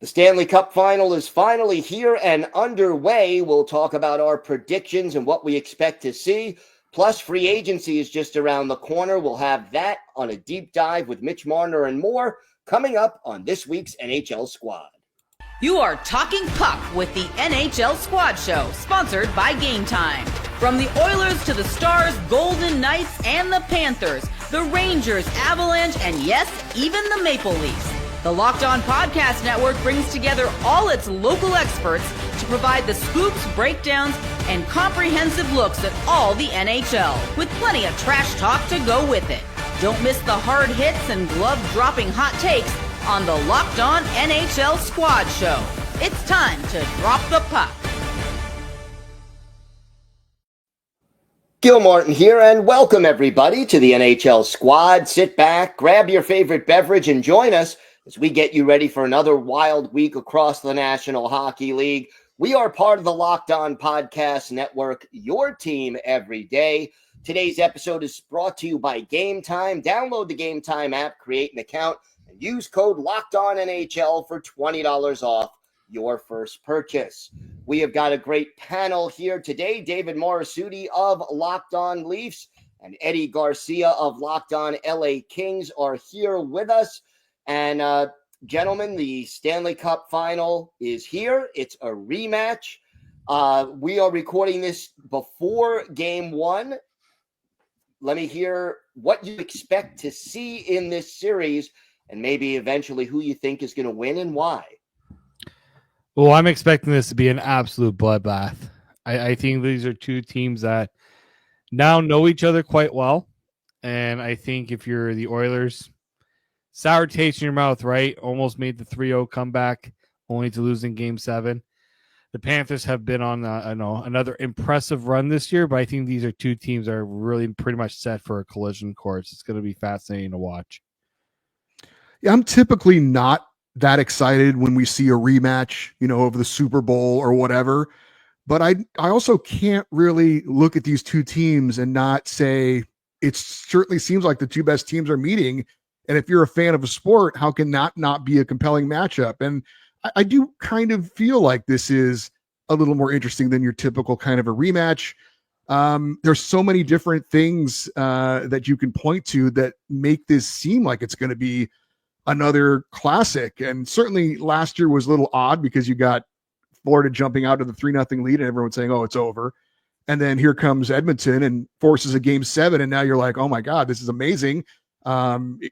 The Stanley Cup Final is finally here and underway. We'll talk about our predictions and what we expect to see. Plus, free agency is just around the corner. We'll have that on a deep dive with Mitch Marner and more coming up on this week's NHL Squad. You are talking puck with the NHL Squad Show, sponsored by Game Time. From the Oilers to the Stars, Golden Knights, and the Panthers, the Rangers, Avalanche, and yes, even the Maple Leafs. The Locked On Podcast Network brings together all its local experts to provide the scoops, breakdowns, and comprehensive looks at all the NHL, with plenty of trash talk to go with it. Don't miss the hard hits and glove-dropping hot takes on the Locked On NHL Squad Show. It's time to drop the puck. Gil Martin here, and welcome everybody to the NHL Squad. Sit back, grab your favorite beverage, and join us as we get you ready for another wild week across the National Hockey League. We are part of the Locked On Podcast Network, your team every day. Today's episode is brought to you by Game Time. Download the Game Time app, create an account, and use code LOCKEDONNHL for $20 off your first purchase. We have got a great panel here today. David Morassutti of Locked On Leafs and Eddie Garcia of Locked On LA Kings are here with us. And gentlemen, the Stanley Cup Final is here. It's a rematch. We are recording this before Game 1. Let me hear what you expect to see in this series and maybe eventually who you think is going to win and why. Well, I'm expecting this to be an absolute bloodbath. I think these are two teams that now know each other quite well. And I think if you're the Oilers, sour taste in your mouth, right? Almost made the 3-0 comeback, only to lose in Game 7. The Panthers have been on another impressive run this year, but I think these are two teams that are really pretty much set for a collision course. It's going to be fascinating to watch. Yeah, I'm typically not that excited when we see a rematch, of the Super Bowl or whatever. But I also can't really look at these two teams and not say it certainly seems like the two best teams are meeting. And if you're a fan of a sport, how can that not be a compelling matchup? And I do kind of feel like this is a little more interesting than your typical kind of a rematch. There's so many different things that you can point to that make this seem like it's going to be another classic. And certainly last year was a little odd because you got Florida jumping out to the 3-0 lead and everyone saying, oh, it's over. And then here comes Edmonton and forces a Game 7. And now you're like, oh my God, this is amazing.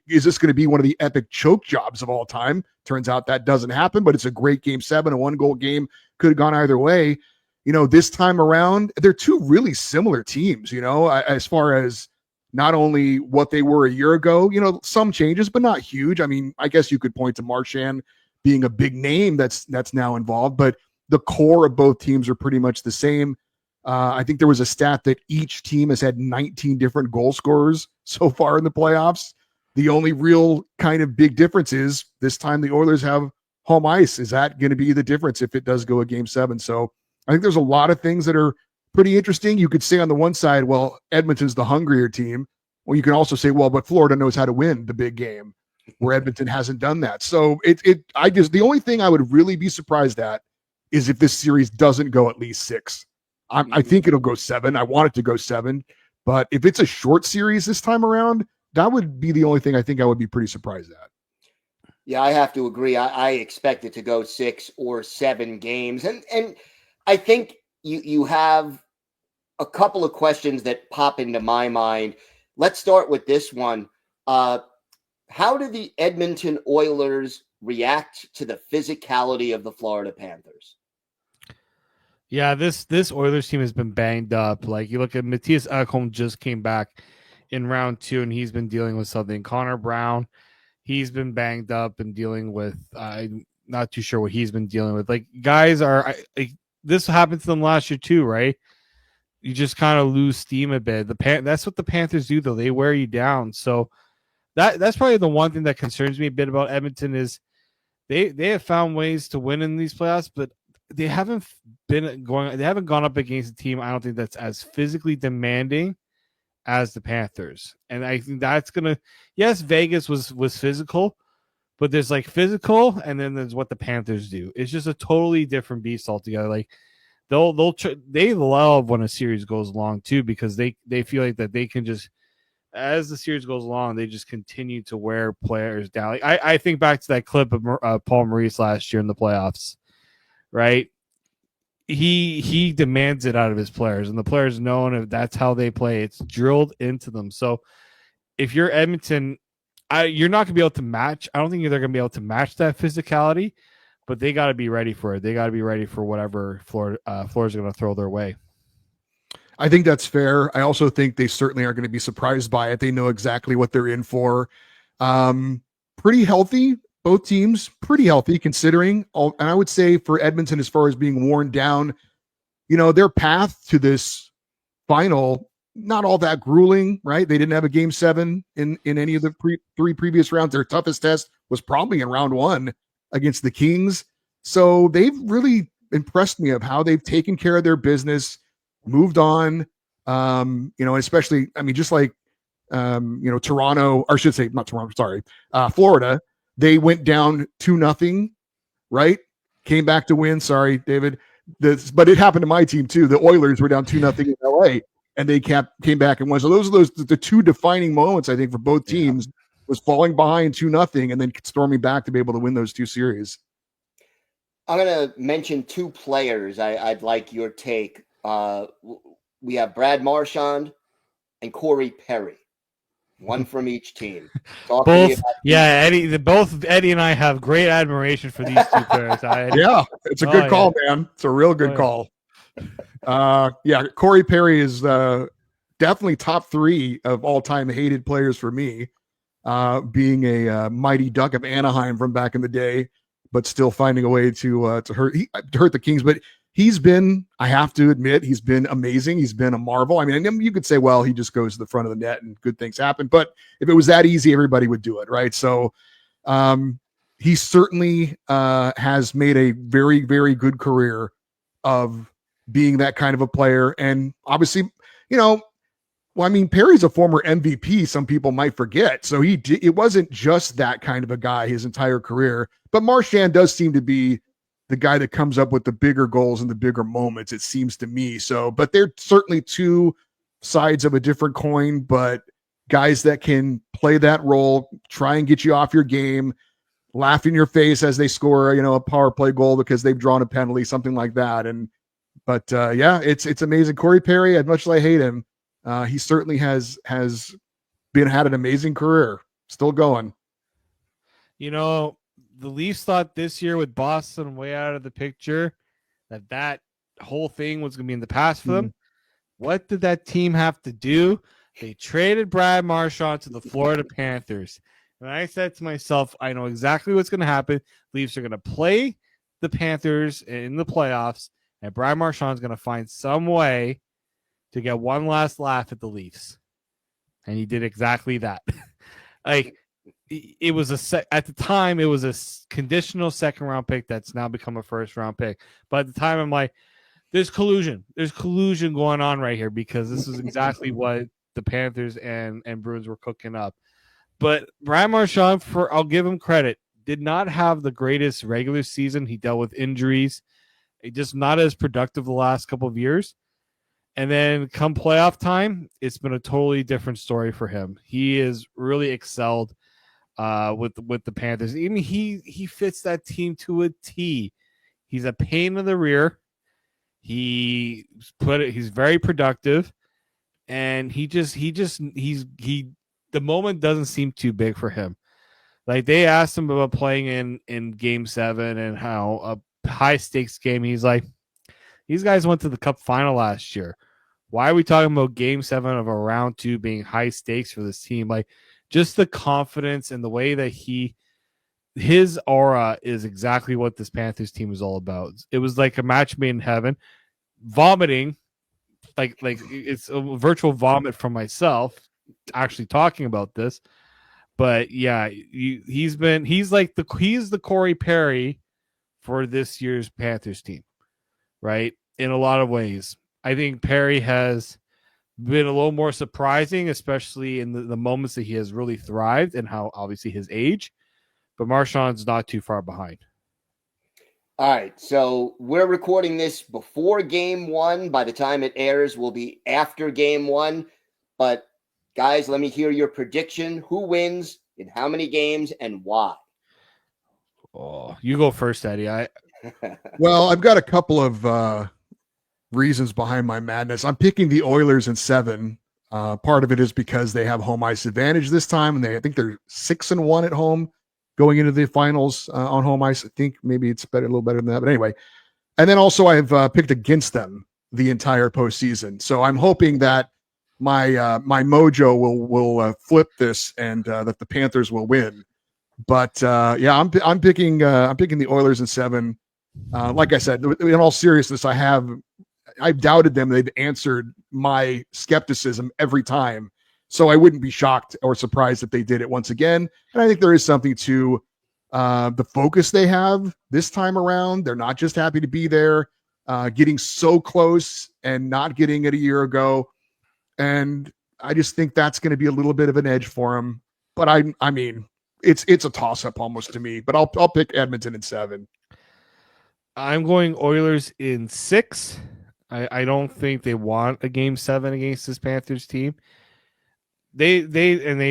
Is this going to be one of the epic choke jobs of all time? Turns out that doesn't happen, but it's a great Game 7, a 1-goal game. Could have gone either way. This time around, they're two really similar teams, as far as not only what they were a year ago, some changes, but not huge. I mean, I guess you could point to Marchand being a big name that's now involved, but the core of both teams are pretty much the same. I think there was a stat that each team has had 19 different goal scorers so far in the playoffs. The only real kind of big difference is this time the Oilers have home ice. Is that going to be the difference if it does go a Game 7? So I think there's a lot of things that are pretty interesting. You could say on the one side, well, Edmonton's the hungrier team. Well, you can also say, well, but Florida knows how to win the big game where Edmonton hasn't done that. So the only thing I would really be surprised at is if this series doesn't go at least 6. I think it'll go 7. I want it to go 7. But if it's a short series this time around, that would be the only thing I think I would be pretty surprised at. Yeah, I have to agree. I expect it to go 6 or 7 games. And I think you have a couple of questions that pop into my mind. Let's start with this one. How do the Edmonton Oilers react to the physicality of the Florida Panthers? Yeah, this Oilers team has been banged up. Like, you look at Matthias Ekholm just came back in round 2, and he's been dealing with something. Connor Brown, he's been banged up and dealing with, I'm not too sure what he's been dealing with. Like, guys are, this happened to them last year too, right? You just kind of lose steam a bit. That's what the Panthers do, though. They wear you down. So that's probably the one thing that concerns me a bit about Edmonton is they have found ways to win in these playoffs, but they haven't gone up against a team, I don't think, that's as physically demanding as the Panthers. And I think that's gonna, yes, Vegas was physical, but there's like physical, and then there's what the Panthers do. It's just a totally different beast altogether. Like they love when a series goes long too, because they feel like that they can just, as the series goes along, they just continue to wear players down. Like I think back to that clip of Paul Maurice last year in the playoffs, right? He demands it out of his players, and the players know, and that's how they play. It's drilled into them. So if you're Edmonton, you're not going to be able to match. I don't think they're going to be able to match that physicality, but they got to be ready for it. They got to be ready for whatever Florida's going to throw their way. I think that's fair. I also think they certainly are going to be surprised by it. They know exactly what they're in for. Pretty healthy, both teams, pretty healthy considering. And I would say for Edmonton, as far as being worn down, their path to this final, not all that grueling, right? They didn't have a game 7 in any of the three previous rounds. Their toughest test was probably in round 1 against the Kings. So they've really impressed me of how they've taken care of their business, moved on, especially, just like, Toronto, or I should say not Toronto, sorry, Florida, they went down 2-0, right? Came back to win. Sorry, David. But it happened to my team too. The Oilers were down 2-0 in LA, and they came back and won. So those are the two defining moments, I think, for both teams, was falling behind 2-0 and then storming back to be able to win those two series. I'm going to mention 2 players I'd like your take. We have Brad Marchand and Corey Perry, one from each team. Both Eddie and I have great admiration for these 2 players. Yeah, it's a good call, man. It's a real good call. Corey Perry is definitely top 3 of all-time hated players for me, being a mighty Duck of Anaheim from back in the day, but still finding a way to hurt the Kings. But he's been, I have to admit, he's been amazing. He's been a marvel. I mean, you could say, well, he just goes to the front of the net and good things happen. But if it was that easy, everybody would do it, right? So he certainly has made a very, very good career of being that kind of a player. And obviously, Perry's a former MVP. Some people might forget. So it wasn't just that kind of a guy his entire career. But Marchand does seem to be the guy that comes up with the bigger goals and the bigger moments, it seems to me. So, but they're certainly 2 sides of a different coin, but guys that can play that role, try and get you off your game, laugh in your face as they score, a power play goal because they've drawn a penalty, something like that. But it's amazing. Corey Perry, as much as I hate him, he certainly has had an amazing career, still going. The Leafs thought this year with Boston way out of the picture that whole thing was going to be in the past for them. What did that team have to do? They traded Brad Marchand to the Florida Panthers. And I said to myself, I know exactly what's going to happen. Leafs are going to play the Panthers in the playoffs, and Brad Marchand is going to find some way to get one last laugh at the Leafs. And he did exactly that. It was at the time it was a conditional 2nd round pick that's now become a 1st round pick. But at the time I'm like, there's collusion going on right here, because this is exactly what the Panthers and Bruins were cooking up. But Brad Marchand, I'll give him credit, did not have the greatest regular season. He dealt with injuries, just not as productive the last couple of years. And then come playoff time, it's been a totally different story for him. He has really excelled with the Panthers. Even he fits that team to a T. He's a pain in the rear. He's very productive, and the moment doesn't seem too big for him. Like, they asked him about playing in game 7 and how a high stakes game. He's like, these guys went to the Cup Final last year. Why are we talking about game 7 of a round 2 being high stakes for this team? Like, just the confidence and the way that his aura is exactly what this Panthers team is all about. It was like a match made in heaven. Vomiting, like it's a virtual vomit from myself actually talking about this. But yeah, he's the Corey Perry for this year's Panthers team, right? In a lot of ways. I think Perry has been a little more surprising, especially in the moments that he has really thrived, and how obviously his age. but Marchand's not too far behind. All right, so we're recording this before game one. By the time it airs, will be after game one. But guys, let me hear your prediction. Who wins in how many games and why? Oh, you go first, Eddie. Well, I've got a couple of reasons behind my madness. I'm picking the Oilers in 7. Part of it is because they have home ice advantage this time, and I think they're 6-1 at home going into the finals on home ice. I think maybe it's better, a little better than that. But anyway, and then also I've picked against them the entire postseason. So I'm hoping that my mojo will flip this and that the Panthers will win. But yeah, I'm picking the Oilers in 7. Like I said, in all seriousness, I've doubted them. They've answered my skepticism every time. So I wouldn't be shocked or surprised if they did it once again. And I think there is something to the focus they have this time around. They're not just happy to be there, getting so close and not getting it a year ago. And I just think that's going to be a little bit of an edge for them. But I mean, it's a toss-up almost to me. But I'll pick Edmonton in 7. I'm going Oilers in 6. I don't think they want a game 7 against this Panthers team. They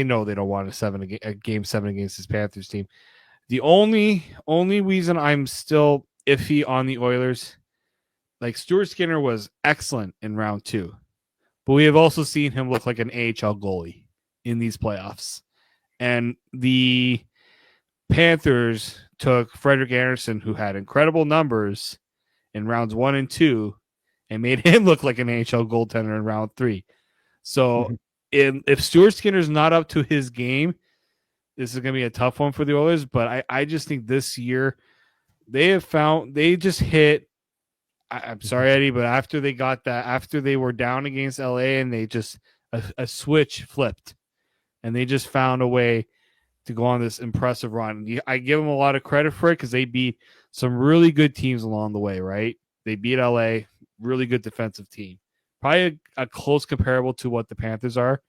know they don't want a game 7 against this Panthers team. The only reason I'm still iffy on the Oilers, like Stuart Skinner was excellent in round 2, but we have also seen him look like an AHL goalie in these playoffs. And the Panthers took Frederik Andersen, who had incredible numbers in rounds 1 and 2, and made him look like an AHL goaltender in round 3. So if Stuart Skinner's not up to his game, this is going to be a tough one for the Oilers. But I just think this year they just hit. I'm sorry, Eddie, but after they were down against LA and they just a switch flipped, and they just found a way to go on this impressive run. I give them a lot of credit for it because they beat some really good teams along the way, right? They beat LA, really good defensive team. Probably a close comparable to what the Panthers are.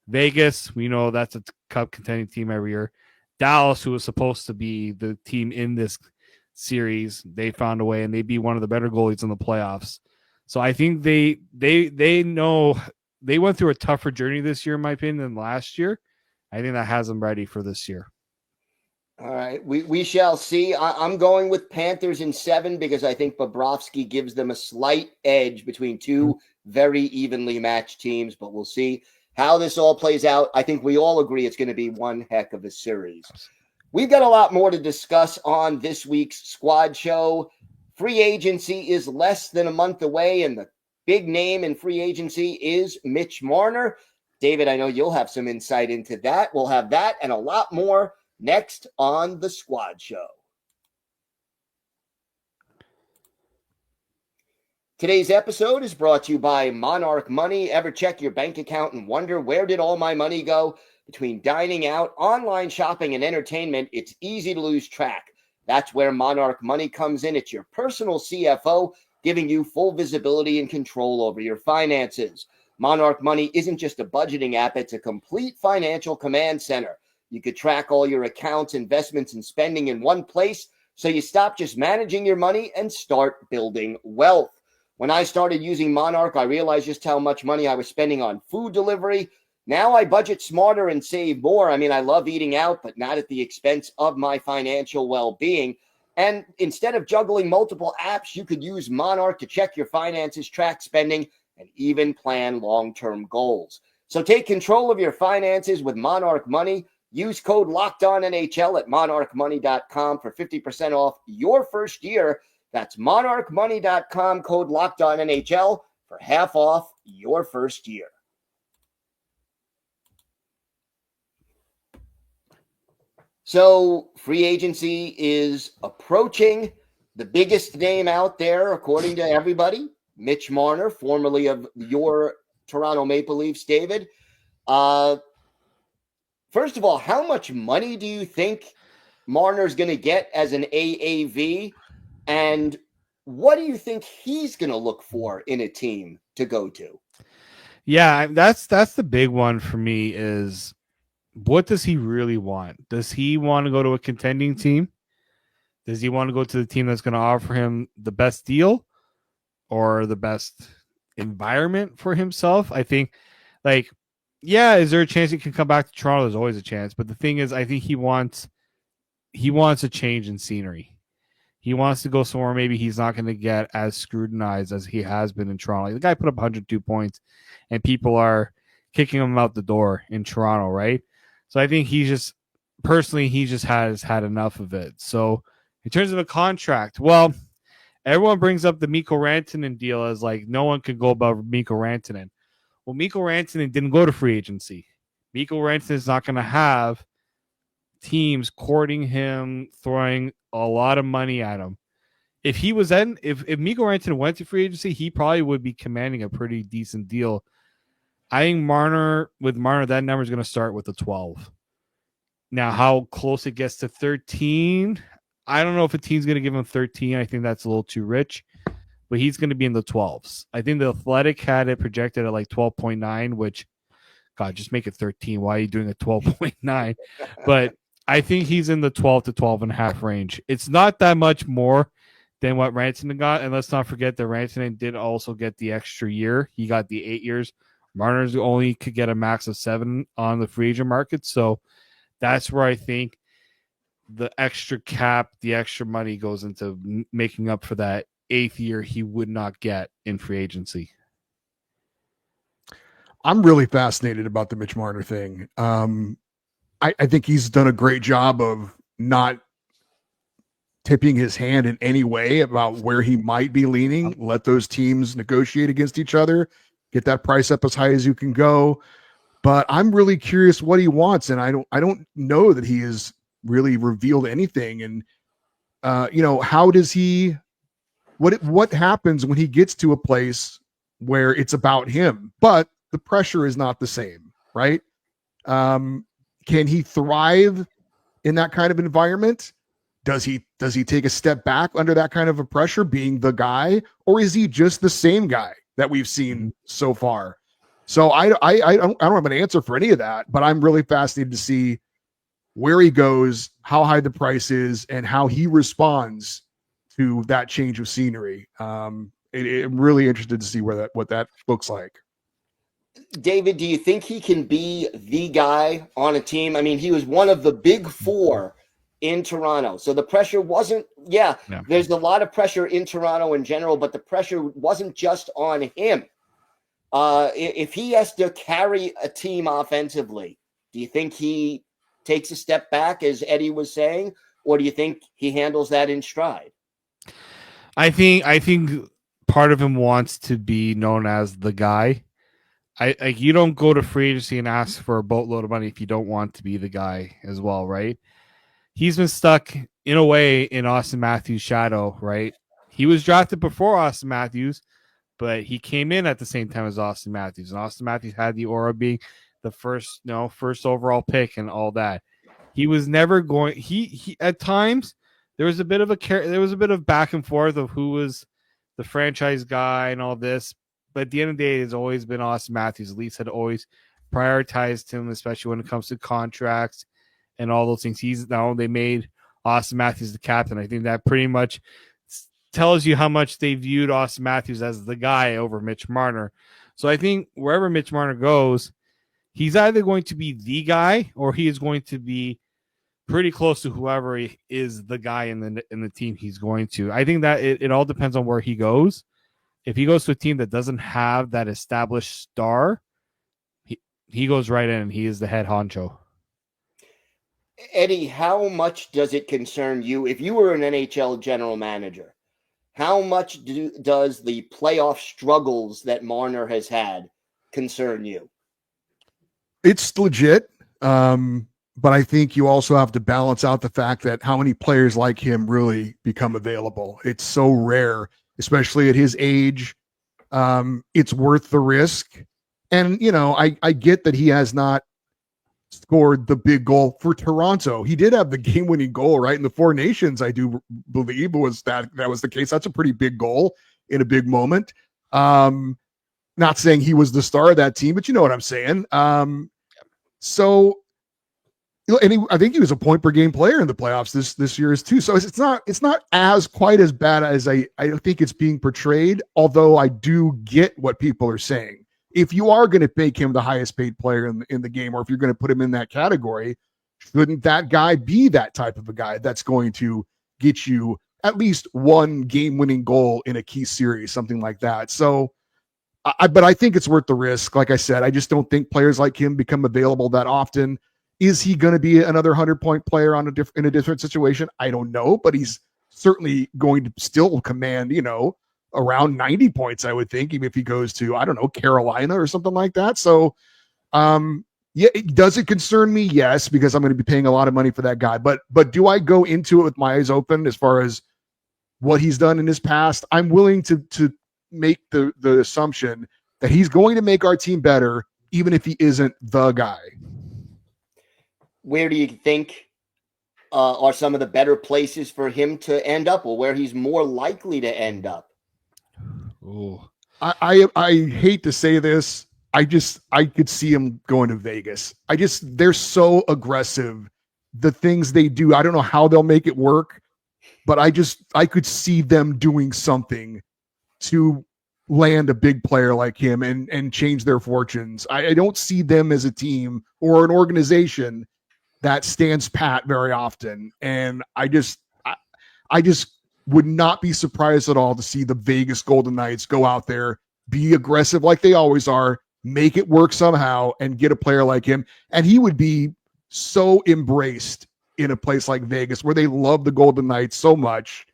Vegas, we know that's a cup contending team every year. Dallas, who was supposed to be the team in this series, they found a way and they beat one of the better goalies in the playoffs. So I think they know they went through a tougher journey this year, in my opinion, than last year. I think that has them ready for this year. All right, we shall see. I'm going with Panthers in 7 because I think Bobrovsky gives them a slight edge between two very evenly matched teams, but we'll see how this all plays out. I think we all agree it's going to be one heck of a series. We've got a lot more to discuss on this week's squad show. Free agency is less than a month away, and the big name in free agency is Mitch Marner. David, I know you'll have some insight into that. We'll have that and a lot more next on the Squad Show. Today's episode is brought to you by Monarch Money. Ever check your bank account and wonder, where did all my money go? Between dining out, online shopping, and entertainment, it's easy to lose track. That's where Monarch Money comes in. It's your personal CFO, giving you full visibility and control over your finances. Monarch Money isn't just a budgeting app, it's a complete financial command center. You could track all your accounts, investments, and spending in one place, so you stop just managing your money and start building wealth. When I started using Monarch, I realized just how much money I was spending on food delivery. Now I budget smarter and save more. I mean, I love eating out, but not at the expense of my financial well-being. And instead of juggling multiple apps, you could use Monarch to check your finances, track spending, and even plan long-term goals. So take control of your finances with Monarch Money. Use code LOCKEDONNHL at monarchmoney.com for 50% off your first year. That's monarchmoney.com, code LOCKEDONNHL for half off your first year. So free agency is approaching. The biggest name out there, according to everybody, Mitch Marner, formerly of your Toronto Maple Leafs, David. First of all, how much money do you think Marner's going to get as an AAV? And what do you think he's going to look for in a team to go to? Yeah, that's the big one for me is what does he really want? Does he want to go to a contending team? Does he want to go to the team that's going to offer him the best deal or the best environment for himself? I think, like, yeah, is there a chance he can come back to Toronto? There's always a chance. But the thing is, I think he wants a change in scenery. He wants to go somewhere maybe he's not going to get as scrutinized as he has been in Toronto. Like, the guy put up 102 points, and people are kicking him out the door in Toronto, right? So I think he just has had enough of it. So in terms of a contract, well, everyone brings up the Mikko Rantanen deal as like no one could go above Mikko Rantanen. Well, Mikko Rantanen didn't go to free agency. Mikko Rantanen is not going to have teams courting him, throwing a lot of money at him. If he was if Mikko Rantanen went to free agency, he probably would be commanding a pretty decent deal. I think Marner, that number is going to start with a 12. Now, how close it gets to 13, I don't know if a team's going to give him 13. I think that's a little too rich, but he's going to be in the 12s. I think the Athletic had it projected at like 12.9, which, God, just make it 13. Why are you doing a 12.9? But I think he's in the 12 to 12.5 range. It's not that much more than what Rantanen got. And let's not forget that Rantanen did also get the extra year. He got the 8 years. Marner's only could get a max of 7 on the free agent market. So that's where I think the extra cap, the extra money goes into making up for that 8th year he would not get in free agency. I'm really fascinated about the Mitch Marner thing. I think he's done a great job of not tipping his hand in any way about where he might be leaning. Let those teams negotiate against each other, get that price up as high as you can go. But I'm really curious what he wants, and I don't know that he has really revealed anything. And how does he? What happens when he gets to a place where it's about him, but the pressure is not the same, right? Can he thrive in that kind of environment? Does he take a step back under that kind of a pressure, being the guy, or is he just the same guy that we've seen so far? So I don't have an answer for any of that, but I'm really fascinated to see where he goes, how high the price is, and how he responds to that change of scenery. I'm really interested to see what that looks like. David, do you think he can be the guy on a team? I mean, he was one of the big four in Toronto. So the pressure wasn't, there's a lot of pressure in Toronto in general, but the pressure wasn't just on him. If he has to carry a team offensively, do you think he takes a step back, as Eddie was saying, or do you think he handles that in stride? I think part of him wants to be known as the guy. You don't go to free agency and ask for a boatload of money if you don't want to be the guy as well, right? He's been stuck in a way in Austin Matthews' shadow, right? He was drafted before Austin Matthews, but he came in at the same time as Austin Matthews, and Austin Matthews had the aura of being the first overall pick and all that. He was never going. He at times there was a bit of back and forth of who was the franchise guy and all this. But at the end of the day, it's always been Austin Matthews. The Leafs had always prioritized him, especially when it comes to contracts and all those things. They made Austin Matthews the captain. I think that pretty much tells you how much they viewed Austin Matthews as the guy over Mitch Marner. So I think wherever Mitch Marner goes, he's either going to be the guy or he is going to be pretty close to whoever is the guy in the team he's going to. I think that it all depends on where he goes. If he goes to a team that doesn't have that established star, he goes right in and he is the head honcho. Eddie, how much does it concern you? If you were an NHL general manager, how much does the playoff struggles that Marner has had concern you? It's legit. But I think you also have to balance out the fact that how many players like him really become available. It's so rare, especially at his age. It's worth the risk. And, I get that he has not scored the big goal for Toronto. He did have the game-winning goal, right? In the Four Nations, I do believe was that was the case. That's a pretty big goal in a big moment. Not saying he was the star of that team, but you know what I'm saying. So And I think he was a point per game player in the playoffs this year too. So it's not as quite as bad as I think it's being portrayed. Although I do get what people are saying. If you are going to make him the highest paid player in the game, or if you're going to put him in that category, shouldn't that guy be that type of a guy that's going to get you at least one game-winning goal in a key series, something like that? So, but I think it's worth the risk. Like I said, I just don't think players like him become available that often. Is he going to be another 100-point player in a different situation? I don't know, but he's certainly going to still command, around 90 points, I would think, even if he goes to, I don't know, Carolina or something like that. So, yeah, does it concern me? Yes, because I'm going to be paying a lot of money for that guy. But do I go into it with my eyes open as far as what he's done in his past? I'm willing to make the assumption that he's going to make our team better, even if he isn't the guy. Where do you think are some of the better places for him to end up, or where he's more likely to end up? Oh, I hate to say this. I could see him going to Vegas. They're so aggressive. The things they do, I don't know how they'll make it work, but I could see them doing something to land a big player like him and change their fortunes. I don't see them as a team or an organization that stands pat very often. And I just would not be surprised at all to see the Vegas Golden Knights go out there, be aggressive like they always are, make it work somehow, and get a player like him. And he would be so embraced in a place like Vegas where they love the Golden Knights so much.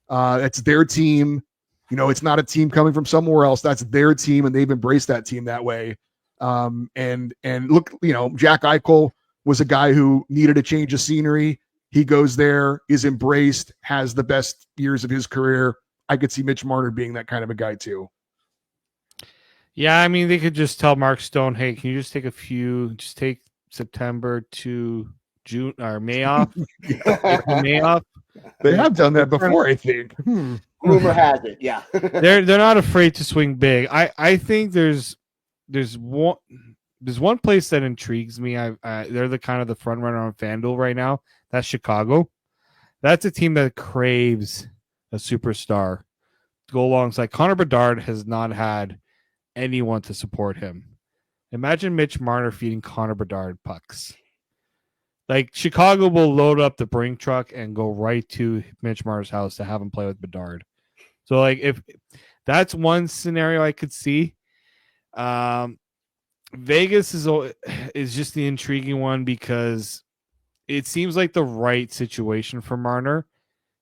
It's their team. It's not a team coming from somewhere else. That's their team, and they've embraced that team that way. And look, Jack Eichel was a guy who needed a change of scenery. He goes there, is embraced, has the best years of his career. I could see Mitch Marner being that kind of a guy too. yeah. I mean, they could just tell Mark Stone, "Hey, can you just take September to June or May off? Take the May off." They have done that before, I think. Rumor has it, yeah. They're not afraid to swing big. I think there's one place that intrigues me. They're the kind of the front runner on FanDuel right now. That's Chicago. That's a team that craves a superstar to go alongside. Connor Bedard has not had anyone to support him. Imagine Mitch Marner feeding Connor Bedard pucks. Like, Chicago will load up the Brink truck and go right to Mitch Marner's house to have him play with Bedard. So, like, if that's one scenario I could see. Vegas is just the intriguing one because it seems like the right situation for Marner.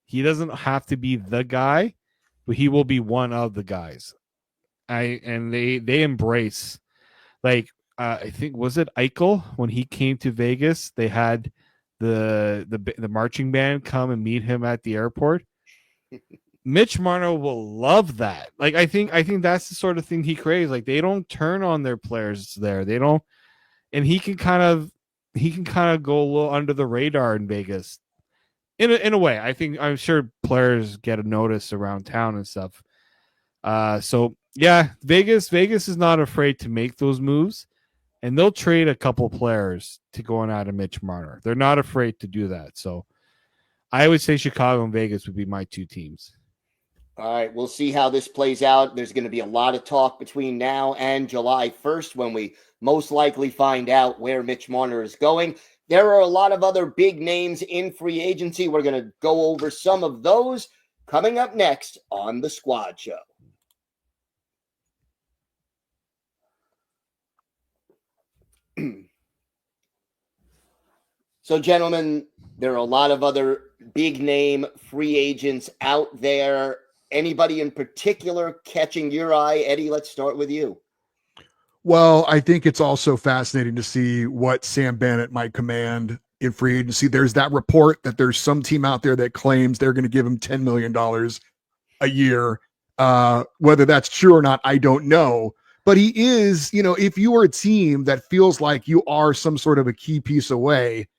He doesn't have to be the guy, but he will be one of the guys. They embrace, like, I think, was it Eichel when he came to Vegas? They had the marching band come and meet him at the airport. Mitch Marner will love that. Like, I think that's the sort of thing he craves. Like, they don't turn on their players there. They don't, and he can kind of go a little under the radar in Vegas. In a way, I'm sure players get a notice around town and stuff. So yeah, Vegas is not afraid to make those moves, and they'll trade a couple players to go on out of Mitch Marner. They're not afraid to do that. So I would say Chicago and Vegas would be my two teams. All right, we'll see how this plays out. There's going to be a lot of talk between now and July 1st when we most likely find out where Mitch Marner is going. There are a lot of other big names in free agency. We're going to go over some of those coming up next on the Squad Show. So, gentlemen, there are a lot of other big name free agents out there. Anybody in particular catching your eye? Eddie, let's start with you. Well, I think it's also fascinating to see what Sam Bennett might command in free agency. There's that report that there's some team out there that claims they're going to give him $10 million a year. Whether that's true or not, I don't know. But he is, if you are a team that feels like you are some sort of a key piece away,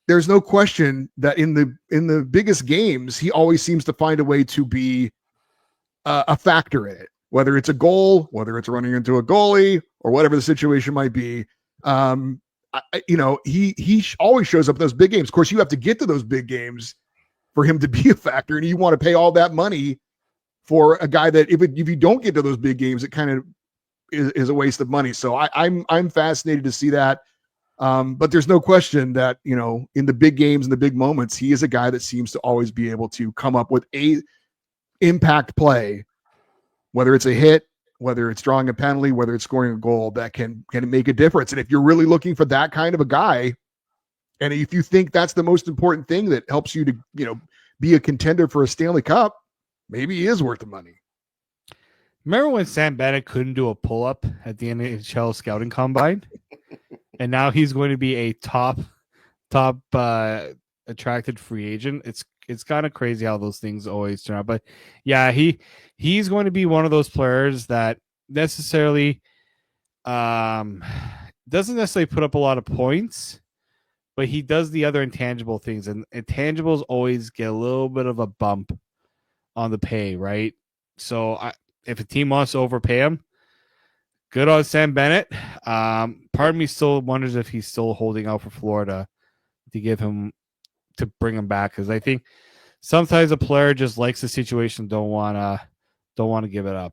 there's no question that in the biggest games, he always seems to find a way to be a factor in it, whether it's a goal, whether it's running into a goalie, or whatever the situation might be. he always shows up in those big games. Of course, you have to get to those big games for him to be a factor, and you want to pay all that money for a guy that if you don't get to those big games, it kind of is a waste of money. So I'm fascinated to see that. But there's no question that, in the big games and the big moments, he is a guy that seems to always be able to come up with a impact play, whether it's a hit, whether it's drawing a penalty, whether it's scoring a goal that can make a difference. And if you're really looking for that kind of a guy, and if you think that's the most important thing that helps you to, be a contender for a Stanley Cup, maybe he is worth the money. Remember when Sam Bennett couldn't do a pull-up at the NHL scouting combine? And now he's going to be a top attracted free agent. It's kind of crazy how those things always turn out. But yeah, he's going to be one of those players that necessarily doesn't necessarily put up a lot of points, but he does the other intangible things, and intangibles always get a little bit of a bump on the pay, right? So if a team wants to overpay him, good on Sam Bennett. Part of me still wonders if he's still holding out for Florida to bring him back, because I think sometimes a player just likes the situation, don't want to give it up.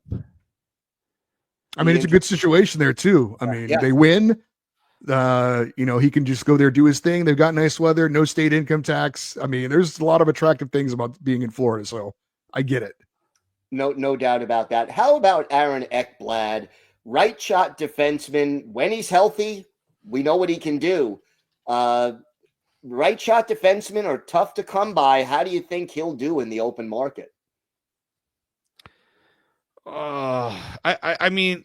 I mean, it's a good situation there too. I mean, they win. He can just go there, do his thing. They've got nice weather, no state income tax. I mean, there's a lot of attractive things about being in Florida, so I get it. No doubt about that. How about Aaron Ekblad? Right shot defenseman. When he's healthy, we know what he can do. Right shot defensemen are tough to come by. How do you think he'll do in the open market? I mean,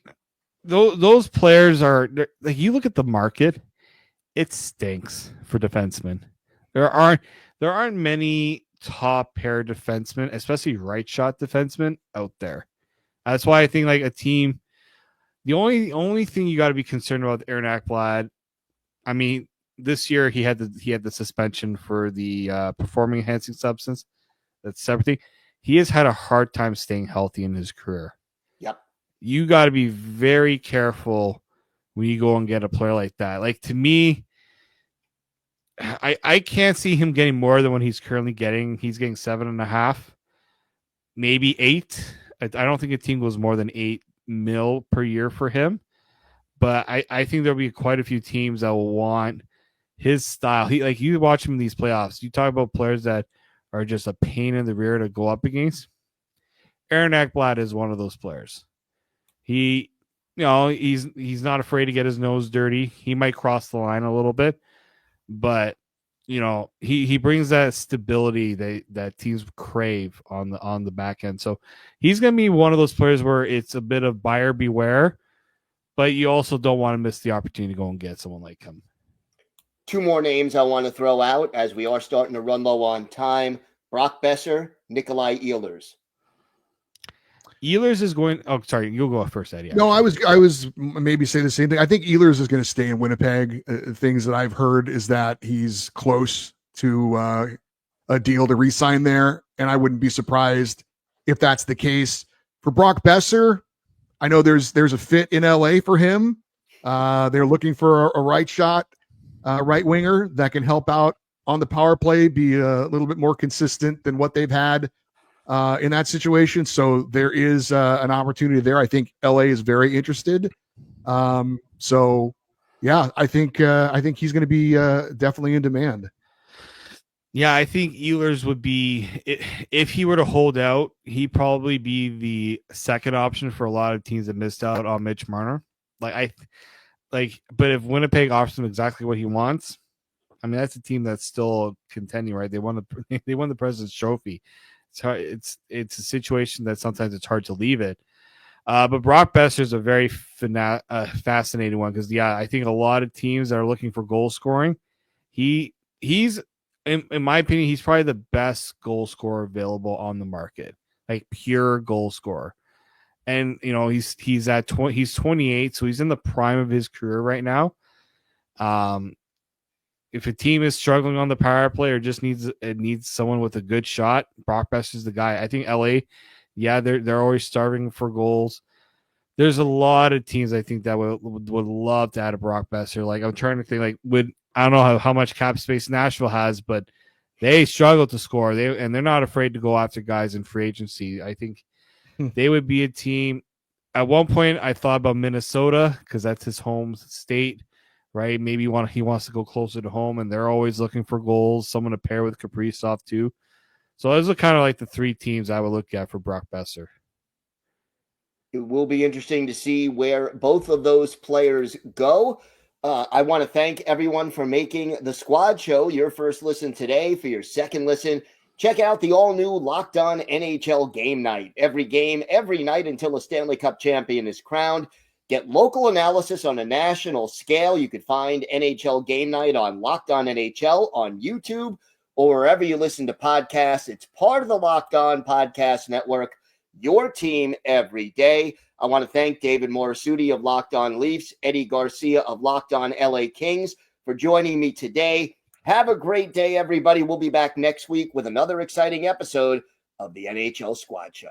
those players are like, you look at the market, it stinks for defensemen. There aren't many top pair defensemen, especially right shot defensemen out there. That's why I think like a team, the only thing you got to be concerned about with Aaron Ekblad, I mean, this year he had the suspension for the performing enhancing substance. That's a separate thing. He has had a hard time staying healthy in his career. Yep. You got to be very careful when you go and get a player like that. Like, to me, I can't see him getting more than what he's currently getting. He's getting 7.5, maybe 8. I don't think a team goes more than $8 million per year for him. But I think there'll be quite a few teams that will want his style. You watch him in these playoffs. You talk about players that are just a pain in the rear to go up against. Aaron Ekblad is one of those players. He's not afraid to get his nose dirty. He might cross the line a little bit, but he brings that stability that teams crave on the back end. So he's going to be one of those players where it's a bit of buyer beware, but you also don't want to miss the opportunity to go and get someone like him. Two more names I want to throw out as we are starting to run low on time. Brock Besser, Nikolai Ehlers. Ehlers is going. Oh, sorry, you'll go first, Eddie. No, I was maybe saying the same thing. I think Ehlers is going to stay in Winnipeg. Things that I've heard is that he's close to a deal to re-sign there, and I wouldn't be surprised if that's the case. For Brock Besser, I know there's a fit in LA for him. They're looking for a right shot, right winger that can help out on the power play, be a little bit more consistent than what they've had in that situation. So there is an opportunity there. I think LA is very interested. So yeah, I think he's going to be definitely in demand. Yeah, I think Ehlers would be, if he were to hold out, he'd probably be the second option for a lot of teams that missed out on Mitch Marner. But if Winnipeg offers him exactly what he wants, I mean, that's a team that's still contending, right? They won the President's Trophy. It's hard, it's a situation that sometimes it's hard to leave it. But Brock Besser is a very fascinating one because, yeah, I think a lot of teams that are looking for goal scoring, he's in my opinion, he's probably the best goal scorer available on the market, like pure goal scorer. And he's 28, so he's in the prime of his career right now. If a team is struggling on the power play or just needs someone with a good shot, Brock Besser's the guy. I think LA, yeah, they're always starving for goals. there's a lot of teams I think that would love to add a Brock Besser. Like I'm trying to think, like I don't know how much cap space Nashville has, but they struggle to score. They're not afraid to go after guys in free agency. I think they would be a team. At one point, I thought about Minnesota because that's his home state, right? Maybe he wants to go closer to home, and they're always looking for goals. Someone to pair with Kaprizov too. So those are kind of like the three teams I would look at for Brock Besser. It will be interesting to see where both of those players go. I want to thank everyone for making the Squad Show your first listen today. For your second listen, check out the all-new Locked On NHL Game Night. Every game, every night until a Stanley Cup champion is crowned. Get local analysis on a national scale. You can find NHL Game Night on Locked On NHL on YouTube or wherever you listen to podcasts. It's part of the Locked On Podcast Network, your team every day. I want to thank David Morassutti of Locked On Leafs, Eddie Garcia of Locked On LA Kings for joining me today. Have a great day, everybody. We'll be back next week with another exciting episode of the NHL Squad Show.